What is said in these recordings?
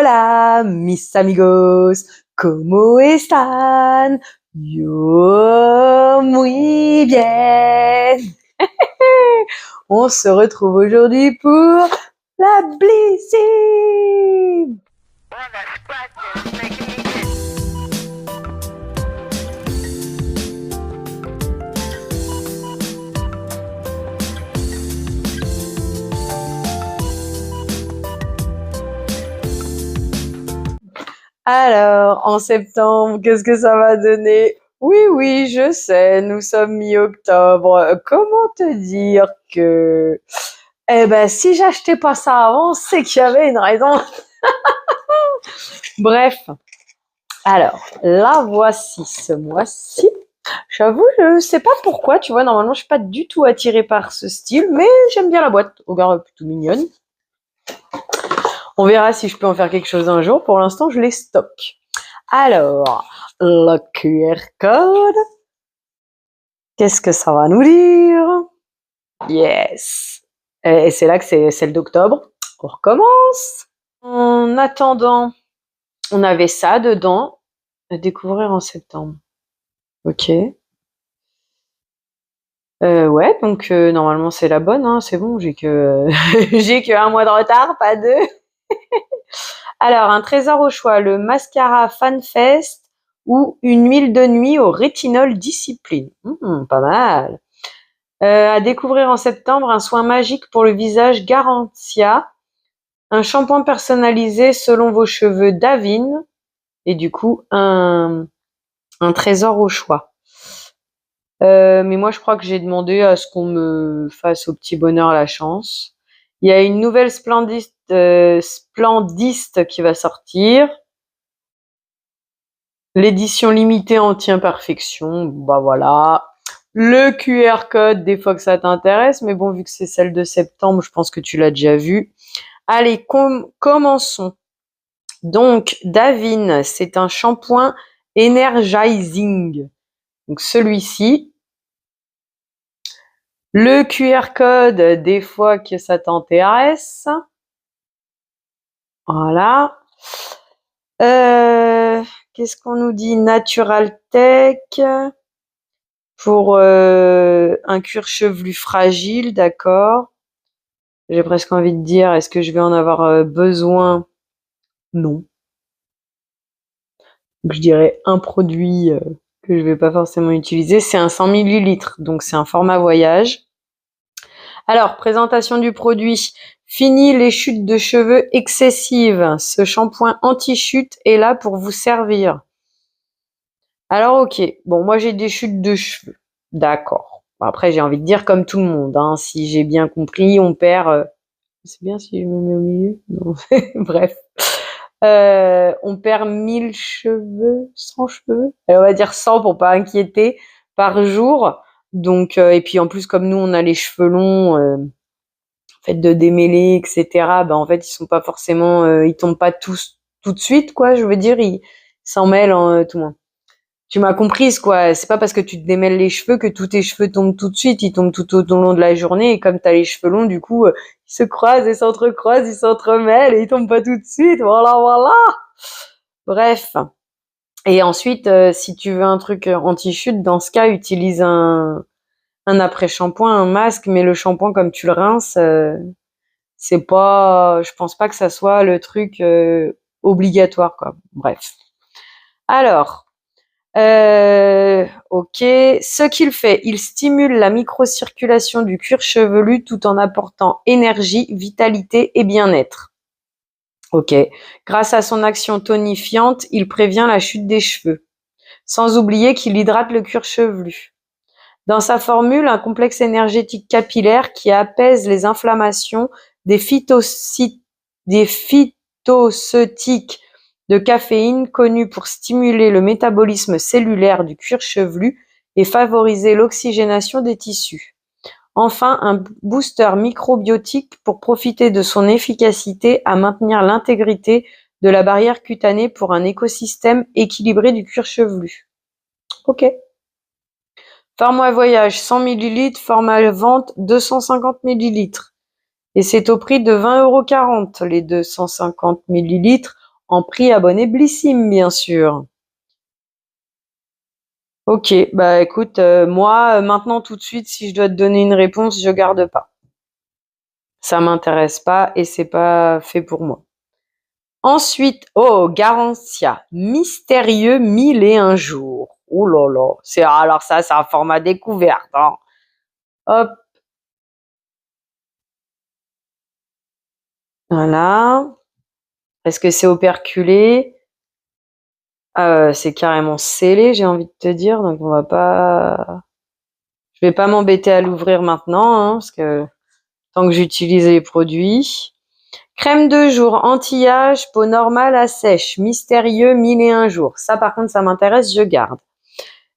Hola, mis amigos, ¿cómo están? Yo, muy bien. On se retrouve aujourd'hui pour la Blissy. Alors, en septembre, qu'est-ce que ça va donner? Oui, je sais, nous sommes mi-octobre. Comment te dire que... Eh ben, si j'achetais pas ça avant, c'est qu'il y avait une raison. Bref. Alors, la voici ce mois-ci. J'avoue, je sais pas pourquoi, tu vois, normalement, je suis pas du tout attirée par ce style, mais j'aime bien la boîte. Regarde, plutôt mignonne. On verra si je peux en faire quelque chose un jour. Pour l'instant, je les stocke. Alors, le QR code. Qu'est-ce que ça va nous dire? Yes. Et c'est là que c'est celle d'octobre. On recommence. En attendant, on avait ça dedans. À découvrir en septembre. Ok. Ouais, donc normalement c'est la bonne, hein, c'est bon, j'ai que j'ai que un mois de retard, pas deux. Alors, un trésor au choix, le mascara FanFest ou une huile de nuit au rétinol discipline. Pas mal. À découvrir en septembre, un soin magique pour le visage Garantia, un shampoing personnalisé selon vos cheveux Davine, et du coup, un trésor au choix. Mais moi, je crois que j'ai demandé à ce qu'on me fasse au petit bonheur la chance. Il y a une nouvelle Splendiste qui va sortir. L'édition limitée anti-imperfection, bah voilà. Le QR code, des fois que ça t'intéresse, mais bon, vu que c'est celle de septembre, je pense que tu l'as déjà vu. Allez, commençons. Donc, Davine, c'est un shampoing energizing. Donc, celui-ci. Le QR code, des fois que ça t'intéresse. Voilà. Qu'est-ce qu'on nous dit? Natural Tech pour un cuir chevelu fragile, d'accord. J'ai presque envie de dire, est-ce que je vais en avoir besoin? Non. Donc, je dirais un produit que je vais pas forcément utiliser. C'est un 100 millilitres, donc c'est un format voyage. Alors, présentation du produit. Fini les chutes de cheveux excessives. Ce shampoing anti-chute est là pour vous servir. Alors, ok. Bon, moi, j'ai des chutes de cheveux. D'accord. Bon, après, j'ai envie de dire comme tout le monde. Hein. Si j'ai bien compris, on perd... C'est bien si je me mets au milieu? Non. Bref. On perd 1000 cheveux, 100 cheveux. On va dire 100 pour pas inquiéter par jour. Donc, et puis en plus, comme nous, on a les cheveux longs... fait de démêler, etc. Ben en fait ils sont pas forcément, ils tombent pas tous tout de suite quoi. Je veux dire ils s'en mêlent tout le monde. Tu m'as comprise quoi. C'est pas parce que tu te démêles les cheveux que tous tes cheveux tombent tout de suite. Ils tombent tout au long de la journée et comme t'as les cheveux longs du coup ils se croisent et s'entrecroisent, ils s'entremêlent et ils tombent pas tout de suite. Voilà. Bref. Et ensuite si tu veux un truc anti-chute dans ce cas utilise un après-shampoing, un masque, mais le shampoing comme tu le rinces c'est pas, je pense pas que ça soit le truc obligatoire quoi. Bref. Alors, ok, ce qu'il fait, il stimule la microcirculation du cuir chevelu tout en apportant énergie, vitalité et bien-être. Ok, grâce à son action tonifiante, il prévient la chute des cheveux. Sans oublier qu'il hydrate le cuir chevelu. Dans sa formule, un complexe énergétique capillaire qui apaise les inflammations des phytocéutiques de caféine connus pour stimuler le métabolisme cellulaire du cuir chevelu et favoriser l'oxygénation des tissus. Enfin, un booster microbiotique pour profiter de son efficacité à maintenir l'intégrité de la barrière cutanée pour un écosystème équilibré du cuir chevelu. Ok. Format voyage 100 ml, format vente 250 ml. Et c'est au prix de 20,40 € les 250 ml En prix abonné Blissim, bien sûr. Ok, bah écoute, moi, maintenant tout de suite, si je dois te donner une réponse, je garde pas. Ça m'intéresse pas et c'est pas fait pour moi. Ensuite, oh, Garantia, mystérieux 1001 jours. Oh là là, alors ça, c'est un format découverte, hein. Hop, voilà. Est-ce que c'est operculé? C'est carrément scellé, j'ai envie de te dire, donc on va pas. Je vais pas m'embêter à l'ouvrir maintenant, hein, parce que tant que j'utilise les produits. Crème de jour, anti-âge, peau normale à sèche, mystérieux 1001 jours. Ça, par contre, ça m'intéresse, je garde.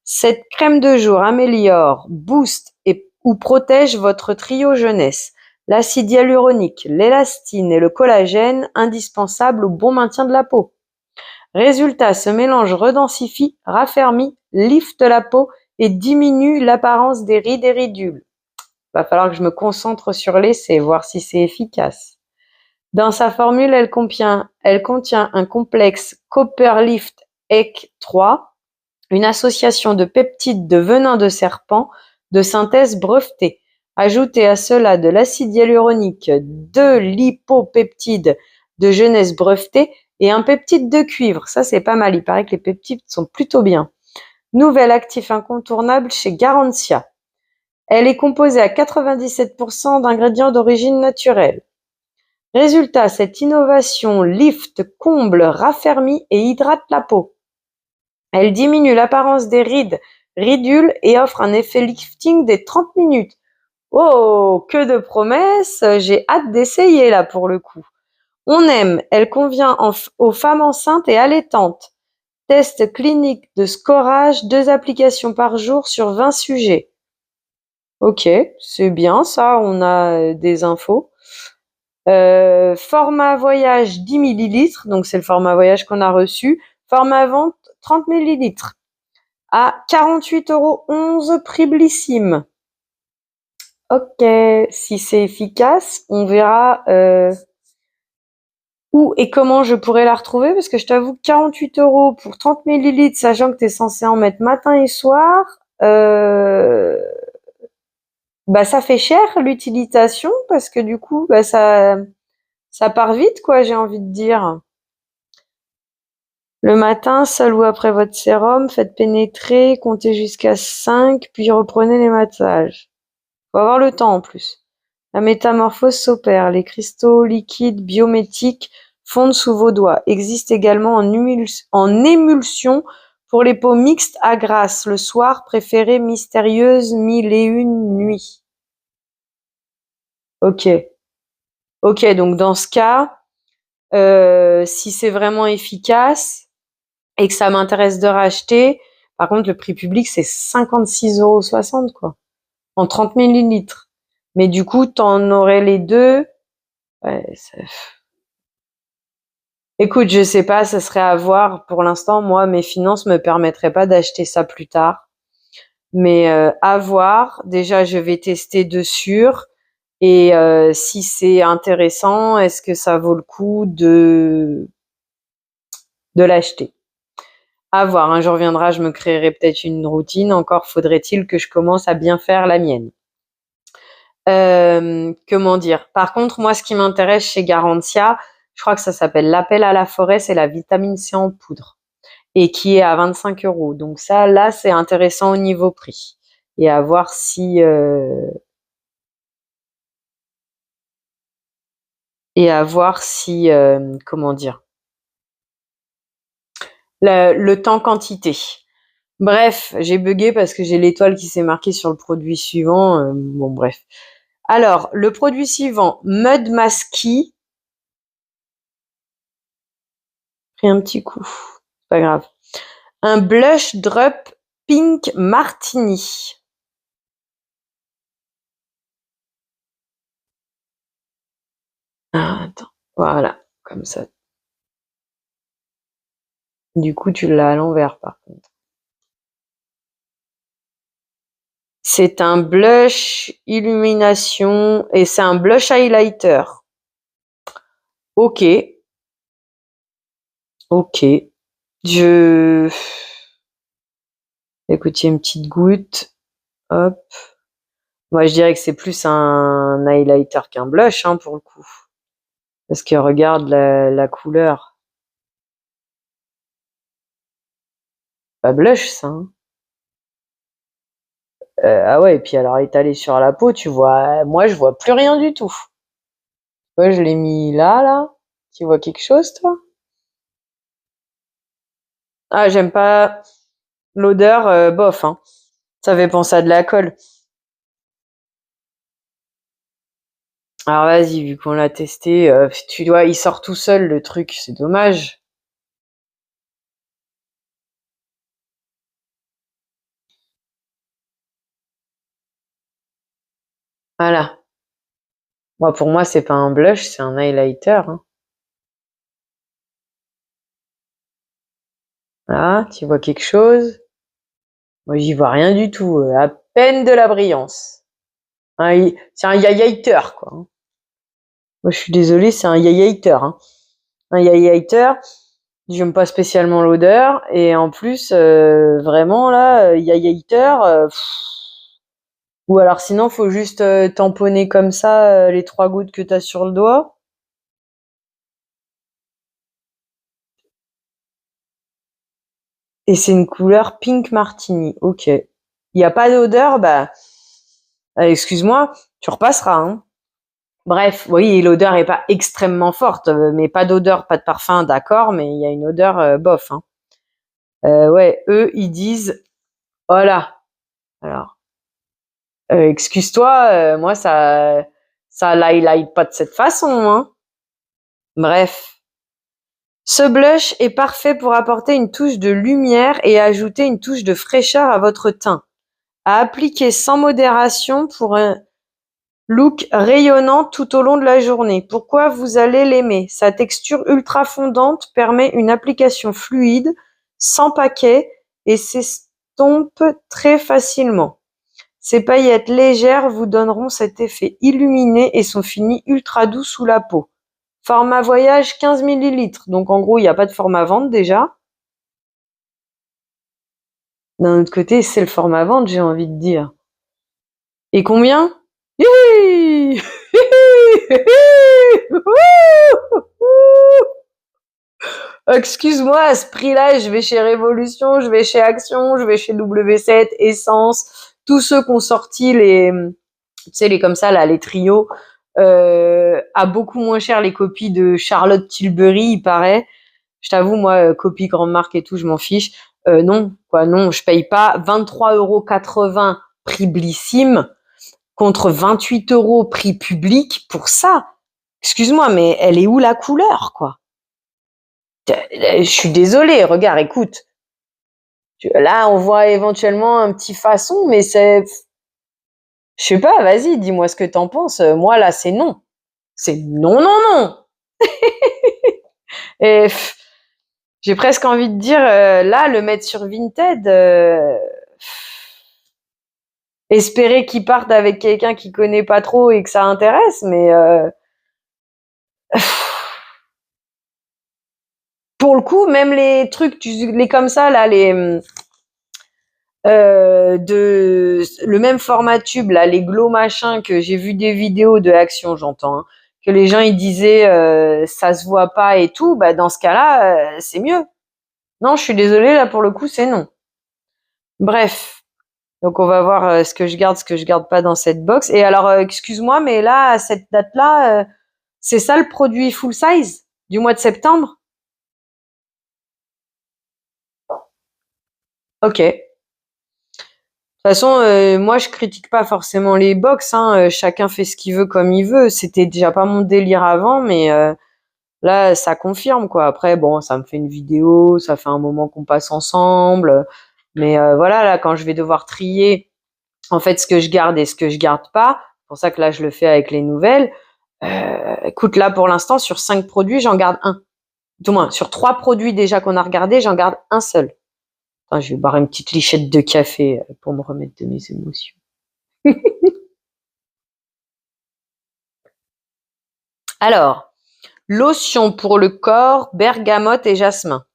Cette crème de jour améliore, booste ou protège votre trio jeunesse. L'acide hyaluronique, l'élastine et le collagène, indispensables au bon maintien de la peau. Résultat, ce mélange redensifie, raffermit, lifte la peau et diminue l'apparence des rides et ridules. Va falloir que je me concentre sur l'essai, voir si c'est efficace. Dans sa formule, elle contient un complexe Copperlift EC3, une association de peptides de venin de serpent de synthèse brevetée. Ajoutez à cela de l'acide hyaluronique, deux lipopeptides de jeunesse brevetés et un peptide de cuivre. Ça, c'est pas mal. Il paraît que les peptides sont plutôt bien. Nouvel actif incontournable chez Garantia. Elle est composée à 97% d'ingrédients d'origine naturelle. Résultat, cette innovation lift, comble, raffermit et hydrate la peau. Elle diminue l'apparence des rides, ridules et offre un effet lifting des 30 minutes. Oh, que de promesses! J'ai hâte d'essayer là pour le coup. On aime, elle convient aux femmes enceintes et allaitantes. Test clinique de scorage, 2 applications par jour sur 20 sujets. Ok, c'est bien ça, on a des infos. Format voyage 10 millilitres, donc c'est le format voyage qu'on a reçu. Format vente 30 millilitres à 48,11 € prix Blissim. Ok, si c'est efficace, on verra où et comment je pourrais la retrouver, parce que je t'avoue que 48 € pour 30 millilitres, sachant que tu es censé en mettre matin et soir, bah ça fait cher l'utilisation, parce que du coup, bah ça part vite, quoi, j'ai envie de dire. Le matin, seul ou après votre sérum, faites pénétrer, comptez jusqu'à 5, puis reprenez les massages. Faut avoir le temps en plus. La métamorphose s'opère. Les cristaux liquides biométiques fondent sous vos doigts. Existent également en émulsion pour les peaux mixtes à grasse. Le soir, préférez mystérieuse 1001 nuits. Ok. Ok, donc dans ce cas, si c'est vraiment efficace et que ça m'intéresse de racheter, par contre, le prix public, c'est 56,60 € quoi, en 30 millilitres. Mais du coup, t'en aurais les deux. Ouais, écoute, je sais pas, ça serait à voir. Pour l'instant, moi, mes finances me permettraient pas d'acheter ça plus tard. Mais à voir. Déjà, je vais tester dessus. Et si c'est intéressant, est-ce que ça vaut le coup de l'acheter? À voir, un jour viendra, je me créerai peut-être une routine. Encore faudrait-il que je commence à bien faire la mienne. Comment dire? Par contre, moi, ce qui m'intéresse chez Garantia, je crois que ça s'appelle l'appel à la forêt, c'est la vitamine C en poudre et qui est à 25 €. Donc ça, là, c'est intéressant au niveau prix et à voir si comment dire? Le temps quantité. Bref, j'ai buggé parce que j'ai l'étoile qui s'est marquée sur le produit suivant. Bon, bref. Alors, le produit suivant, Mud Masky. Pris un petit coup. C'est pas grave. Un blush drop pink martini. Ah, attends, voilà, comme ça. Du coup, tu l'as à l'envers, par contre. C'est un blush illumination et c'est un blush highlighter. Ok. Ok. Écoutez, une petite goutte. Hop. Moi, je dirais que c'est plus un highlighter qu'un blush, hein, pour le coup. Parce que regarde la couleur. Pas blush, ça, hein. Ah ouais, et puis alors étalé sur la peau, tu vois, moi je vois plus rien du tout. Moi je l'ai mis là. Tu vois quelque chose, toi? Ah, j'aime pas l'odeur, bof, hein. Ça fait penser à de la colle. Alors vas-y, vu qu'on l'a testé, il sort tout seul le truc, c'est dommage. Voilà. Moi, pour moi, c'est pas un blush, c'est un highlighter, hein. Là, tu vois quelque chose? Moi, j'y vois rien du tout, à peine de la brillance. C'est un highlighter, quoi, hein. Moi, je suis désolée, c'est un highlighter, hein. Un highlighter, j'aime pas spécialement l'odeur, et en plus, vraiment là, highlighter, ou alors sinon, faut juste tamponner comme ça les 3 gouttes que t'as sur le doigt. Et c'est une couleur pink martini. Ok. Il n'y a pas d'odeur, bah, excuse-moi, tu repasseras, hein. Bref, oui, l'odeur est pas extrêmement forte, mais pas d'odeur, pas de parfum, d'accord, mais il y a une odeur bof, hein. Ouais, eux, ils disent, voilà. Alors, excuse-toi, moi, ça l'highlight pas de cette façon, hein. Bref. Ce blush est parfait pour apporter une touche de lumière et ajouter une touche de fraîcheur à votre teint. À appliquer sans modération pour un look rayonnant tout au long de la journée. Pourquoi vous allez l'aimer? Sa texture ultra fondante permet une application fluide, sans paquet et s'estompe très facilement. Ces paillettes légères vous donneront cet effet illuminé et sont finies ultra doux sous la peau. Format voyage 15 millilitres. Donc en gros, il n'y a pas de format vente déjà. D'un autre côté, c'est le format vente, j'ai envie de dire. Et combien? Hihi. Excuse-moi, à ce prix-là, je vais chez Révolution, je vais chez Action, je vais chez W7, Essence, tous ceux qui ont sorti tu sais, les comme ça, là, les trios, à beaucoup moins cher les copies de Charlotte Tilbury, il paraît. Je t'avoue, moi, copie grande marque et tout, je m'en fiche. Non, quoi, non, je paye pas 23,80 € prix Blissim contre 28 € prix public pour ça. Excuse-moi, mais elle est où la couleur, quoi? Je suis désolée, regarde, écoute. Là, on voit éventuellement un petit façon, mais c'est. Je sais pas, vas-y, dis-moi ce que t'en penses. Moi, là, c'est non. C'est non, non, non. Et j'ai presque envie de dire, là, le mettre sur Vinted, espérer qu'il parte avec quelqu'un qui connaît pas trop et que ça intéresse, mais pour le coup, même les trucs, les comme ça, là, le même format tube, là, les glow machin que j'ai vu des vidéos de Action, j'entends, hein, que les gens ils disaient ça se voit pas et tout, bah dans ce cas-là, c'est mieux. Non, je suis désolée, là pour le coup, c'est non. Bref, donc on va voir ce que je garde pas dans cette box. Et alors, excuse-moi, mais là, à cette date-là, c'est ça le produit full size du mois de septembre? Ok. De toute façon, moi je critique pas forcément les box, hein, chacun fait ce qu'il veut comme il veut. C'était déjà pas mon délire avant, mais là ça confirme quoi. Après bon, ça me fait une vidéo, ça fait un moment qu'on passe ensemble, mais voilà là quand je vais devoir trier en fait ce que je garde et ce que je garde pas, c'est pour ça que là je le fais avec les nouvelles. Écoute là pour l'instant sur 5 produits j'en garde un. Du moins sur 3 produits déjà qu'on a regardé, j'en garde un seul. Attends, je vais boire une petite lichette de café pour me remettre de mes émotions. Alors, Lotion pour le corps, bergamote et jasmin.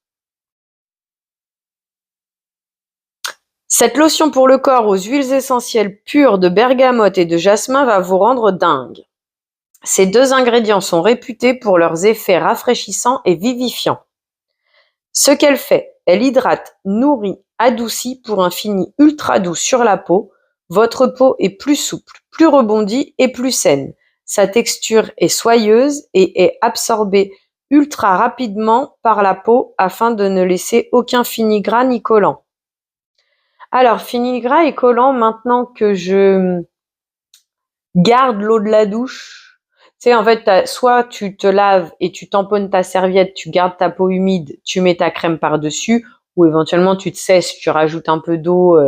Cette lotion pour le corps aux huiles essentielles pures de bergamote et de jasmin va vous rendre dingue. Ces 2 ingrédients sont réputés pour leurs effets rafraîchissants et vivifiants. Ce qu'elle fait, elle hydrate, nourrit, adoucit pour un fini ultra doux sur la peau. Votre peau est plus souple, plus rebondie et plus saine. Sa texture est soyeuse et est absorbée ultra rapidement par la peau afin de ne laisser aucun fini gras ni collant. Alors, fini gras et collant, maintenant que je garde l'eau de la douche, tu sais, en fait, soit tu te laves et tu tamponnes ta serviette, tu gardes ta peau humide, tu mets ta crème par-dessus, ou éventuellement tu te sèches, tu rajoutes un peu d'eau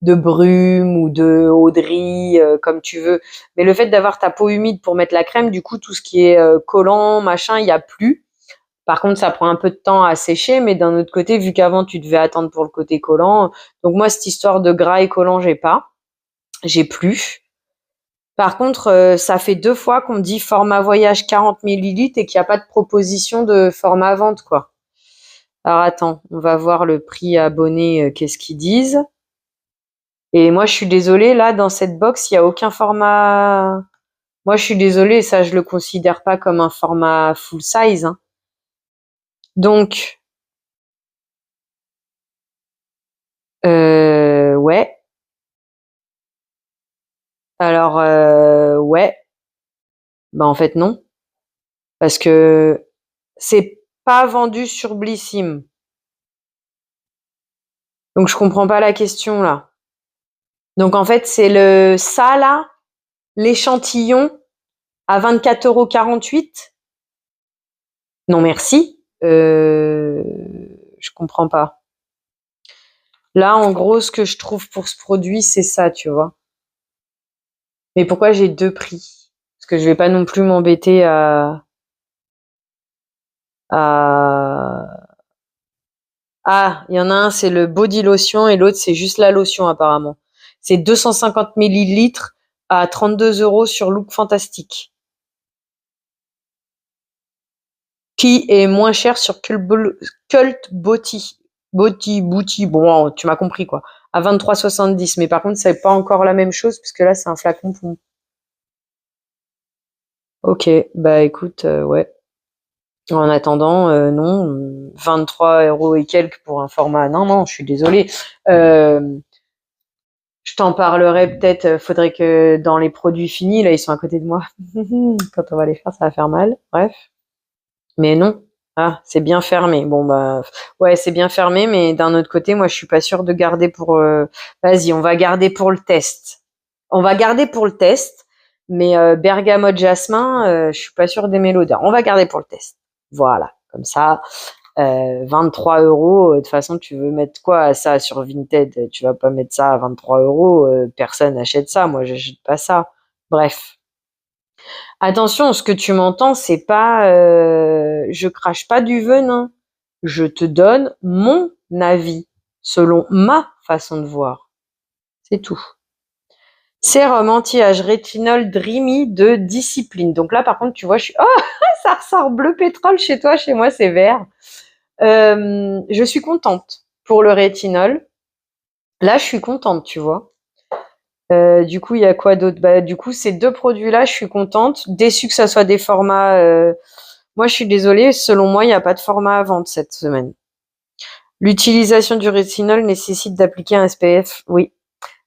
de brume ou de eau de riz, comme tu veux. Mais le fait d'avoir ta peau humide pour mettre la crème, du coup, tout ce qui est collant, machin, il n'y a plus. Par contre, ça prend un peu de temps à sécher, mais d'un autre côté, vu qu'avant tu devais attendre pour le côté collant, donc moi cette histoire de gras et collant, j'ai plus. Par contre, ça fait 2 fois qu'on me dit format voyage 40 millilitres et qu'il n'y a pas de proposition de format vente, quoi. Alors attends, on va voir le prix abonné, qu'est-ce qu'ils disent. Et moi, je suis désolée, là, dans cette box, il n'y a aucun format. Moi, je suis désolée, ça, je le considère pas comme un format full size, hein. Donc, ouais. Alors, ouais. Bah, en fait, non. Parce que c'est pas vendu sur Blissim. Donc, je comprends pas la question, là. Donc, en fait, c'est ça, là, l'échantillon à 24,48 €. Non, merci. Je comprends pas. Là, en gros, ce que je trouve pour ce produit, c'est ça, tu vois. Mais pourquoi j'ai 2 prix? Parce que je vais pas non plus m'embêter à... Ah, il y en a un, c'est le body lotion et l'autre, c'est juste la lotion, apparemment. C'est 250 millilitres à 32 € sur Look Fantastique. Qui est moins cher sur Cult Beauty. Booty, bon, tu m'as compris, quoi. À 23,70. Mais par contre, c'est pas encore la même chose, puisque là, c'est un flacon pour... Ok, bah écoute, ouais. En attendant, non, 23 € et quelques pour un format. Non, non, je suis désolée. Je t'en parlerai peut-être. Faudrait que dans les produits finis, là, ils sont à côté de moi. Quand on va les faire, ça va faire mal. Bref. Mais non. Ah, c'est bien fermé. Bon, bah, ouais, c'est bien fermé, mais d'un autre côté, moi, je suis pas sûre de garder pour. Vas-y, on va garder pour le test. On va garder pour le test, mais bergamote jasmin, je suis pas sûre d'aimer l'odeur. On va garder pour le test. Voilà, comme ça. 23 €, de toute façon, tu veux mettre quoi ça sur Vinted? Tu vas pas mettre ça à 23 €, personne n'achète ça, moi j'achète pas ça. Bref. Attention, ce que tu m'entends, c'est pas je crache pas du venin. Je te donne mon avis, selon ma façon de voir. C'est tout. Sérum anti-âge rétinol Dreamy de Discipline. Donc là, par contre, tu vois, je suis... Oh, ça ressort bleu pétrole chez toi, chez moi, c'est vert. Je suis contente pour le rétinol. Là, je suis contente, tu vois. Du coup, il y a quoi d'autre? Bah, du coup, ces 2 produits-là, je suis contente. Déçue que ça soit des formats. Moi, je suis désolée. Selon moi, il n'y a pas de format à vendre cette semaine. L'utilisation du rétinol nécessite d'appliquer un SPF. Oui,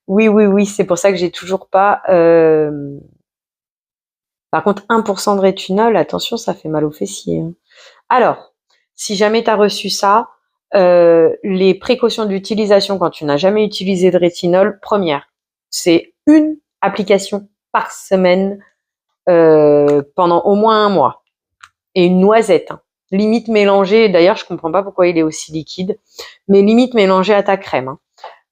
oui, oui, oui. C'est pour ça que j'ai toujours pas. Par contre, 1% de rétinol, attention, ça fait mal aux fessiers, hein. Alors, si jamais tu as reçu ça, les précautions d'utilisation quand tu n'as jamais utilisé de rétinol, première, c'est une application par semaine pendant au moins un mois. Et une noisette, hein. Limite mélangée, d'ailleurs je comprends pas pourquoi il est aussi liquide, mais limite mélangée à ta crème, hein,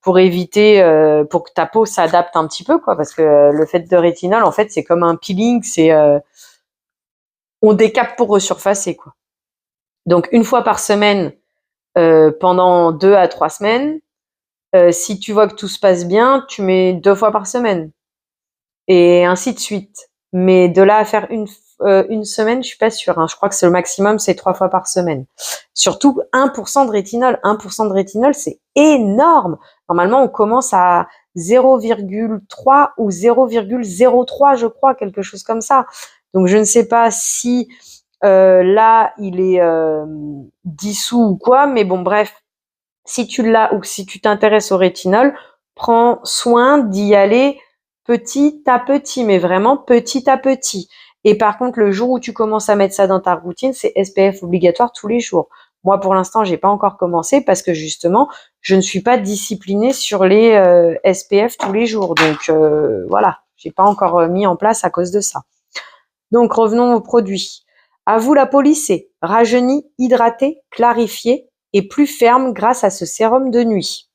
pour éviter, pour que ta peau s'adapte un petit peu, quoi, parce que le fait de rétinol, en fait, c'est comme un peeling, c'est on décape pour resurfacer, quoi. Donc une fois par semaine, pendant 2 à 3 semaines. Si tu vois que tout se passe bien, tu mets 2 fois par semaine. Et ainsi de suite. Mais de là à faire une semaine, je suis pas sûre, hein. Je crois que c'est le maximum, c'est 3 fois par semaine. Surtout 1% de rétinol. 1% de rétinol, c'est énorme. Normalement, on commence à 0,3 ou 0,03, je crois, quelque chose comme ça. Donc, je ne sais pas si là, il est dissous ou quoi, mais bon, bref, si tu l'as ou si tu t'intéresses au rétinol, prends soin d'y aller petit à petit, mais vraiment petit à petit. Et par contre, le jour où tu commences à mettre ça dans ta routine, c'est SPF obligatoire tous les jours. Moi, pour l'instant, j'ai pas encore commencé parce que justement, je ne suis pas disciplinée sur les SPF tous les jours. Donc voilà, j'ai pas encore mis en place à cause de ça. Donc revenons aux produits. À vous la peau lissée, rajeunie, hydratée, clarifiée et plus ferme grâce à ce sérum de nuit.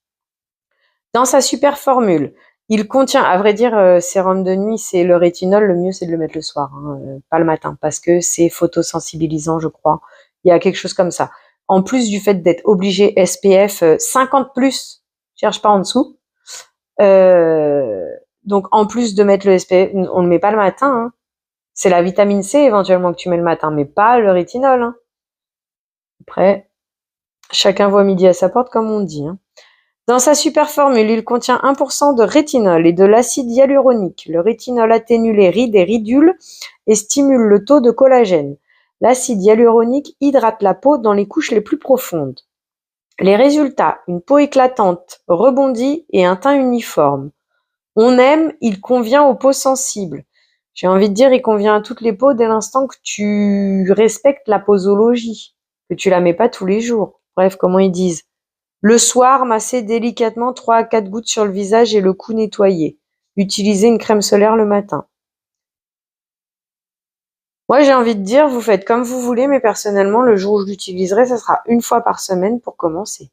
Dans sa super formule, il contient, à vrai dire, sérum de nuit, c'est le rétinol, le mieux c'est de le mettre le soir, hein, pas le matin, parce que c'est photosensibilisant, je crois. Il y a quelque chose comme ça. En plus du fait d'être obligé SPF 50 plus, cherche pas en dessous. Donc en plus de mettre le SPF, on ne le met pas le matin, hein. C'est la vitamine C éventuellement que tu mets le matin, mais pas le rétinol, hein. Après, chacun voit midi à sa porte, comme on dit, hein. Dans sa super formule, il contient 1% de rétinol et de l'acide hyaluronique. Le rétinol atténue les rides et ridules et stimule le taux de collagène. L'acide hyaluronique hydrate la peau dans les couches les plus profondes. Les résultats, une peau éclatante, rebondie et un teint uniforme. On aime, il convient aux peaux sensibles. J'ai envie de dire, il convient à toutes les peaux dès l'instant que tu respectes la posologie, que tu la mets pas tous les jours. Bref, comment ils disent. Le soir, massez délicatement 3 à 4 gouttes sur le visage et le cou nettoyé. Utilisez une crème solaire le matin. Moi, j'ai envie de dire, vous faites comme vous voulez, mais personnellement, le jour où je l'utiliserai, ça sera une fois par semaine pour commencer.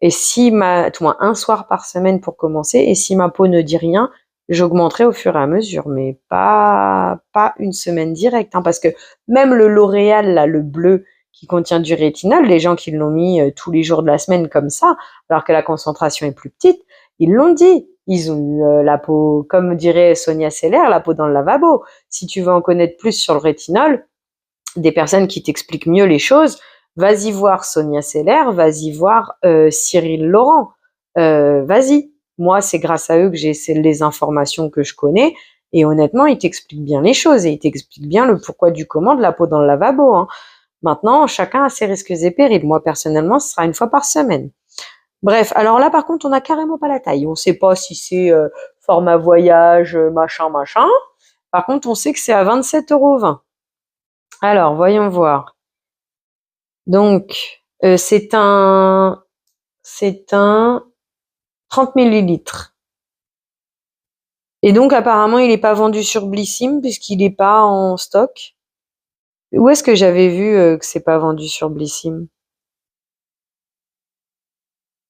Et si un soir par semaine pour commencer, et si ma peau ne dit rien, j'augmenterai au fur et à mesure, mais pas une semaine directe, hein, parce que même le L'Oréal, là, le bleu, qui contient du rétinol, les gens qui l'ont mis tous les jours de la semaine comme ça, alors que la concentration est plus petite, ils l'ont dit. Ils ont eu la peau, comme dirait Sonia Seller, la peau dans le lavabo. Si tu veux en connaître plus sur le rétinol, des personnes qui t'expliquent mieux les choses, vas-y voir Sonia Seller, vas-y voir Cyril Laurent, vas-y. Moi, c'est grâce à eux que j'ai les informations que je connais, et honnêtement, ils t'expliquent bien les choses, et ils t'expliquent bien le pourquoi du comment de la peau dans le lavabo, hein. Maintenant, chacun a ses risques et périls. Moi, personnellement, ce sera une fois par semaine. Bref, alors là, par contre, on n'a carrément pas la taille. On ne sait pas si c'est format voyage, machin, machin. Par contre, on sait que c'est à 27,20 €. Alors, voyons voir. Donc, c'est un 30 millilitres. Et donc, apparemment, il n'est pas vendu sur Blissim puisqu'il n'est pas en stock. Où est-ce que j'avais vu que c'est pas vendu sur Blissim?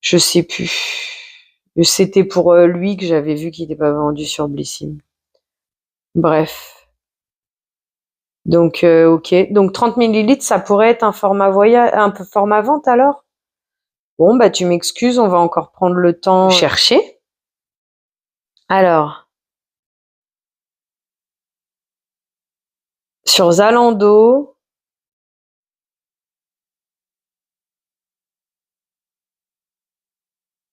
Je sais plus. C'était pour lui que j'avais vu qu'il n'était pas vendu sur Blissim. Bref. Donc, ok. Donc, 30 millilitres, ça pourrait être un format un peu format vente alors? Bon, bah, tu m'excuses, on va encore prendre le temps de chercher. Alors, sur Zalando,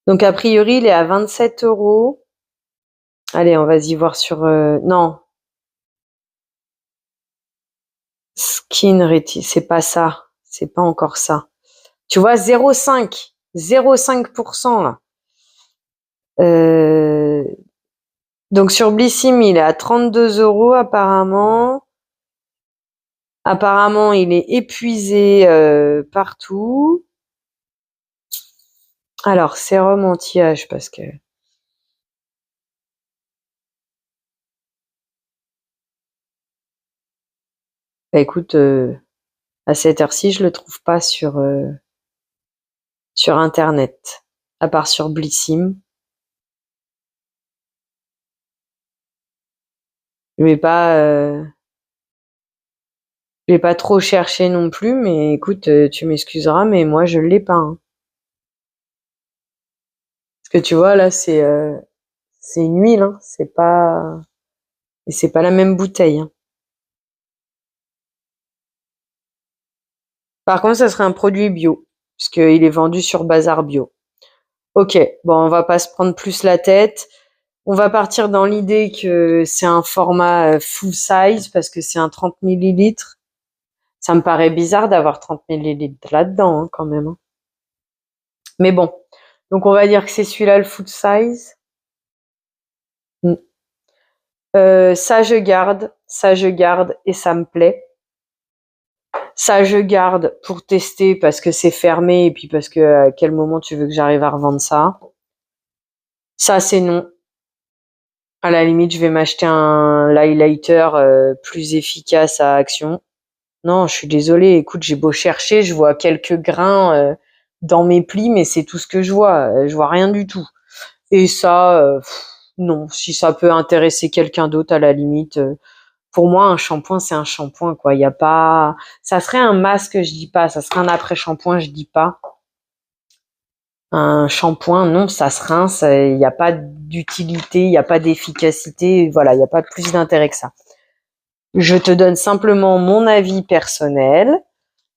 donc a priori, il est à 27 €. Allez, on va y voir sur... non, Skin Ready, c'est pas ça. C'est pas encore ça. Tu vois, 0,5. 0,5% là. Donc sur Blissim, il est à 32 € apparemment. Apparemment, il est épuisé partout. Alors, sérum anti-âge, parce que... Bah, écoute, à cette heure-ci, je le trouve pas sur Internet, à part sur Blissim. Je vais pas trop chercher non plus, mais écoute, tu m'excuseras, mais moi, je l'ai pas, hein. Parce que tu vois, là, c'est une huile, hein, et c'est pas la même bouteille, hein. Par contre, ça serait un produit bio, puisqu'il est vendu sur Bazar Bio. Ok, bon, on va pas se prendre plus la tête. On va partir dans l'idée que c'est un format full size, parce que c'est un 30 millilitres. Ça me paraît bizarre d'avoir 30 millilitres là-dedans, hein, quand même, hein. Mais bon, donc on va dire que c'est celui-là le full size. Ça je garde et ça me plaît. Ça je garde pour tester parce que c'est fermé et puis parce que à quel moment tu veux que j'arrive à revendre ça. Ça c'est non. À la limite, je vais m'acheter un highlighter plus efficace à Action. Non, je suis désolée. Écoute, j'ai beau chercher, je vois quelques grains dans mes plis, mais c'est tout ce que je vois. Je vois rien du tout. Et ça, non. Si ça peut intéresser quelqu'un d'autre, à la limite. Pour moi, un shampoing, c'est un shampoing, quoi. Il y a pas. Ça serait un masque, je dis pas. Ça serait un après-shampoing, je dis pas. Un shampoing, non, ça se rince. Il n'y a pas d'utilité, il n'y a pas d'efficacité. Voilà, il n'y a pas plus d'intérêt que ça. Je te donne simplement mon avis personnel.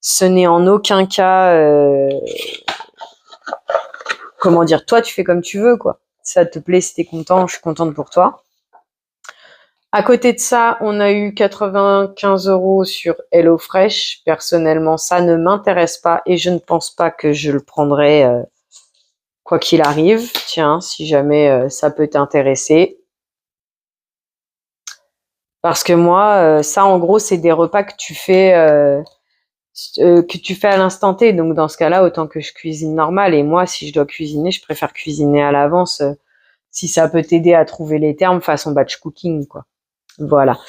Ce n'est en aucun cas, comment dire, toi tu fais comme tu veux, quoi. Si ça te plaît, si t'es content, je suis contente pour toi. À côté de ça, on a eu 95 € sur HelloFresh. Personnellement, ça ne m'intéresse pas et je ne pense pas que je le prendrai quoi qu'il arrive. Tiens, si jamais ça peut t'intéresser. Parce que moi, ça en gros, c'est des repas que tu fais à l'instant T. Donc dans ce cas-là, autant que je cuisine normal. Et moi, si je dois cuisiner, je préfère cuisiner à l'avance. Si ça peut t'aider à trouver les termes façon batch cooking, quoi. Voilà.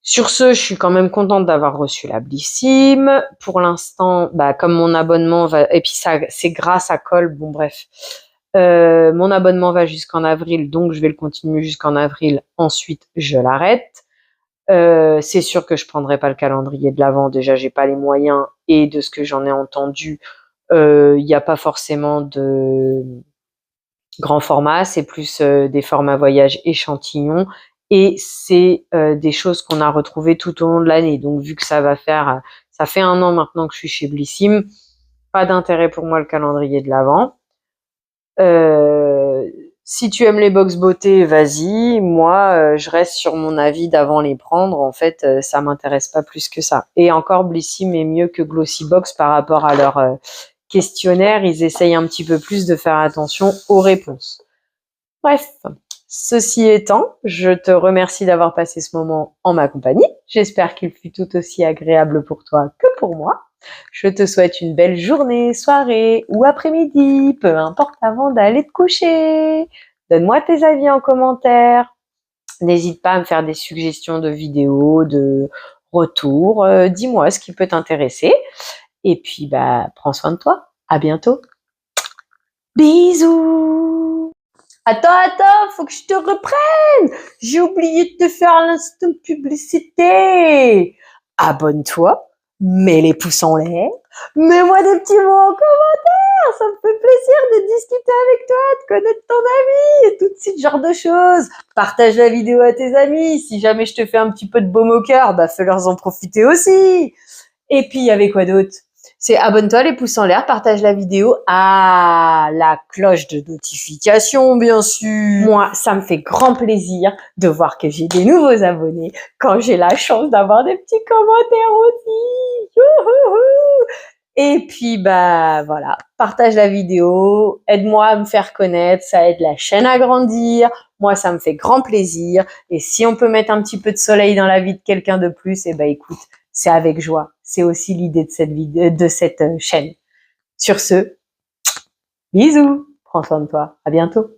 Sur ce, je suis quand même contente d'avoir reçu la Blissim. Pour l'instant, bah, comme mon abonnement va, et puis ça, c'est grâce à Col. Bon, bref. Mon abonnement va jusqu'en avril, donc je vais le continuer jusqu'en avril. Ensuite, je l'arrête. C'est sûr que je prendrai pas le calendrier de l'Avent. Déjà, j'ai pas les moyens et de ce que j'en ai entendu, il n'y a pas forcément de grand format. C'est plus des formats voyage échantillons et c'est des choses qu'on a retrouvées tout au long de l'année. Donc, vu que ça fait 1 an maintenant que je suis chez Blissim, pas d'intérêt pour moi le calendrier de l'Avent. Si tu aimes les box beauté, vas-y. Moi, je reste sur mon avis d'avant les prendre. En fait, ça m'intéresse pas plus que ça. Et encore, Blissim est mieux que Glossybox par rapport à leur questionnaire. Ils essayent un petit peu plus de faire attention aux réponses. Bref, ceci étant, je te remercie d'avoir passé ce moment en ma compagnie. J'espère qu'il fut tout aussi agréable pour toi que pour moi. Je te souhaite une belle journée, soirée ou après-midi, peu importe avant d'aller te coucher. Donne-moi tes avis en commentaire. N'hésite pas à me faire des suggestions de vidéos, de retours. Dis-moi ce qui peut t'intéresser. Et puis, bah, prends soin de toi. À bientôt. Bisous! Attends, faut que je te reprenne. J'ai oublié de te faire l'instant publicité. Abonne-toi, mets les pouces en l'air, mets-moi des petits mots en commentaire. Ça me fait plaisir de discuter avec toi, de connaître ton ami et tout ce genre de choses. Partage la vidéo à tes amis. Si jamais je te fais un petit peu de baume au cœur, bah fais-leur en profiter aussi. Et puis, il y avait quoi d'autre? C'est abonne-toi, les pouces en l'air, partage la vidéo. Ah, la cloche de notification, bien sûr. Moi, ça me fait grand plaisir de voir que j'ai des nouveaux abonnés quand j'ai la chance d'avoir des petits commentaires aussi. Youhouhou. Et puis, bah, voilà. Partage la vidéo. Aide-moi à me faire connaître. Ça aide la chaîne à grandir. Moi, ça me fait grand plaisir. Et si on peut mettre un petit peu de soleil dans la vie de quelqu'un de plus, eh ben, écoute, c'est avec joie. C'est aussi l'idée de cette vidéo, de cette chaîne. Sur ce, bisous. Prends soin de toi. À bientôt.